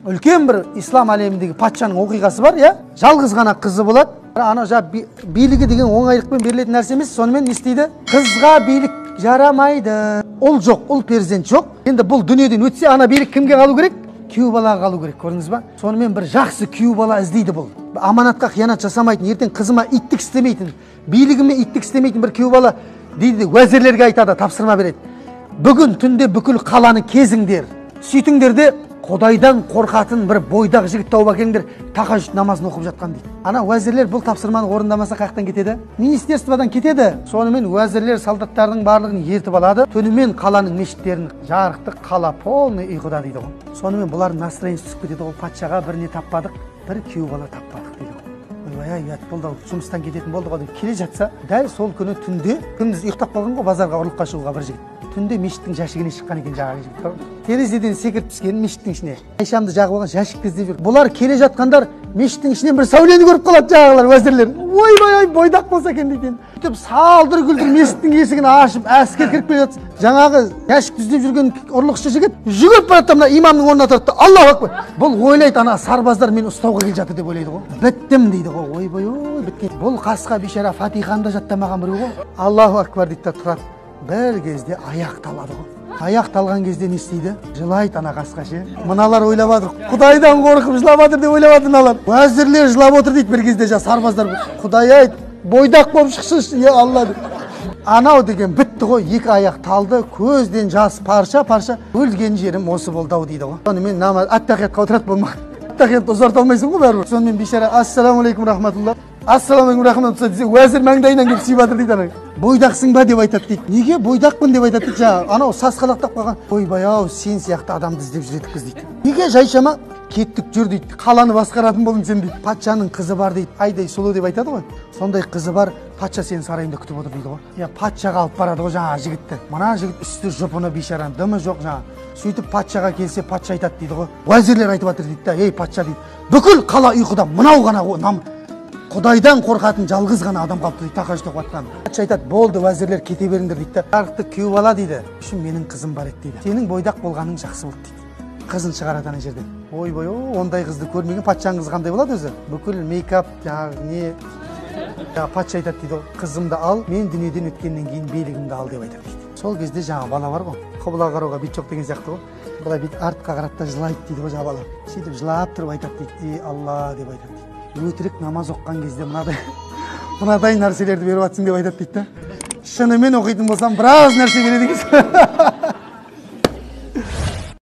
үлкен бір ислам әлеміндегі патшаның оқиғасы бар, иә? Жалғыз ғана қызы болады. Ана билігі деген оңайлықпен берілетін нәрсе емес. Сонымен не істейді? Қызға билік жарамайды. Ол жоқ, ол перзент жоқ. Енді бұл дүниеден өтсе, ана билік кімге қалу керек? Күйеу балаға қалу керек, көрдіңіз ба? Сонымен бір жақсы күйеу бала іздейді бұл. Аманатқа қиянат жасамайтын, ертең қызыма иттік істемейтін, билігіме иттік істемейтін бір күйеу бала дейді, уәзірлерге айтады, тапсырма береді. Бүгін түнде бүкіл қаланы кезіңдер. Сөйтіңдер де Құдайдан қорқатын бір бойдақ жігіт тауып әкеліңдер, тахажжуд намазын оқып жатқан дейді. Ана уәзірлер бұл тапсырманы орындамаса қаяқтан кетеді? Министерстводан кетеді. Сонымен уәзірлер солдаттардың барлығын ертіп алады. Түнімен қаланың мешіттерін жарықты, қала полный ұйқыда дейді ғой. Сонымен бұлардың настроениесі түсіп кетеді ғой. Патшаға бір не таппадық, бір күйеу бала таппадық дейді ғой. Ойбай, ұят болды, жұмыстан кететін болды ғой деп келе жатса, дәл сол күні түнде күндіз ұйықтап қалған ғой, базарға ұрлыққа шығуға бір жігіт. Түнде мешіттің жәшігіне шыққан екен жаңағы жігіт. Терезеден секіріп түскен мешіттің ішіне. Айшамды жағып алған жәшікті іздеп жүр. Бұлар келе жатқандар мешіттің ішінен бір сәулені көріп қалады жаңағылар уәзірлер. Ойбай, бойдақ болса екен дейді. Сөйтіп салдыр-күлдір мешіттің есігін ашып, әскер кіріп келе жатса, жаңағы жәшікті іздеп жүрген ұрлықшы жігіт жүгіріп барады да мына имамның орнына тұрады да Аллаху акбар. Бұл ойлайды, ана сарбаздар мені ұстауға келе жатыр деп ойлайды ғой. Біттім дейді ғой. Ойбай, біткен. Бұл қасқа бейшара Фатиханы да жаттамаған біреу ғой. Аллаху акбар дейді да тұрады. Бір кезде аяқ талады ғой. Аяқ талған кезде не істейді? Жылайды ана қасқа ше. Мыналар ойлап жатыр, Құдайдан қорқып жылап жатыр деп ойлап жатыр мыналар. Уәзірлер жылап отыр дейді бір кезде сарбаздар. Құдай-ай, бойдақ болып шықсыншы, е Алла деп. Анау деген бітті ғой, екі аяқ талды, көзден жас парша-парша. Өлген жерім осы болды-ау дейді ғой. Сонымен намаз ат-тахиятқа отырады болмақ. Ат-тахиятты ұзарта алмайсың ғой бәрібір. Сонымен бейшара ассаламу-алейкум рахматулла. Ассаламу рахматулла десе, уәзір маңдайынан келіп сүйіп жатыр дейді ана. Бойдақсың ба деп айтады дейді. Неге бойдақпын деп айтады дейді. Жаңа анау сасқалақтап қалған. Ойбай-ау, сен сияқты адамды іздеп жүр қыз дейді. Неге жайшама кеттік жүр дейді. Қаланы басқаратын болдың сен дейді. Патшаның қызы бар дейді. Айдай сұлу деп айтады ғой. Сондай қызы бар, патша сені сарайында күтіп отыр дейді ғой. Я патшаға алып барады ғой жаңа жігітті. Мына жігіт үсті жұпыны бейшараның, дымы жоқ жаңа. Сөйтіп патшаға келсе, патша айтады дейді ғой. Уәзірлер айтып жатыр дейді да, ей патша дейді. Бүкіл қала ұйқыда, мынау ғана Құдайдан қорқатын жалғыз ғана адам қалыпты дейді, тахажжуд оқып жатқан. Патша айтады, болды уәзірлер кете беріңдер дейді. Жарықты күйеу бала дейді. Үшін менің қызым бар еді дейді. Сенің бойдақ болғаның жақсы болды дейді. Қызын шығарады ана жерден. Ойбай, ондай қызды көрмеген. Патшаның қызы қандай болады өзі? Бүкіл мейкап, жаңағы не. Патша айтады дейді, қызымды ал, мен дүниеден өткеннен кейін билігімді ал деп айтады дейді. Сол кезде жаңа бала бар ғой. Құбыла қарауға бит жоқ деген сияқты ғой. Бұлай бит артқа қарап та жылайды дейді ғой жаңа бала. Сөйтіп жылап тұрып айтады дейді, Алла деп айтады дейді. Өтірік намаз оққан кезде мынадай нәрселерді беріп жатсың деп айтады дейді. Шынымен оқитын болсам біраз нәрсе келеді екен.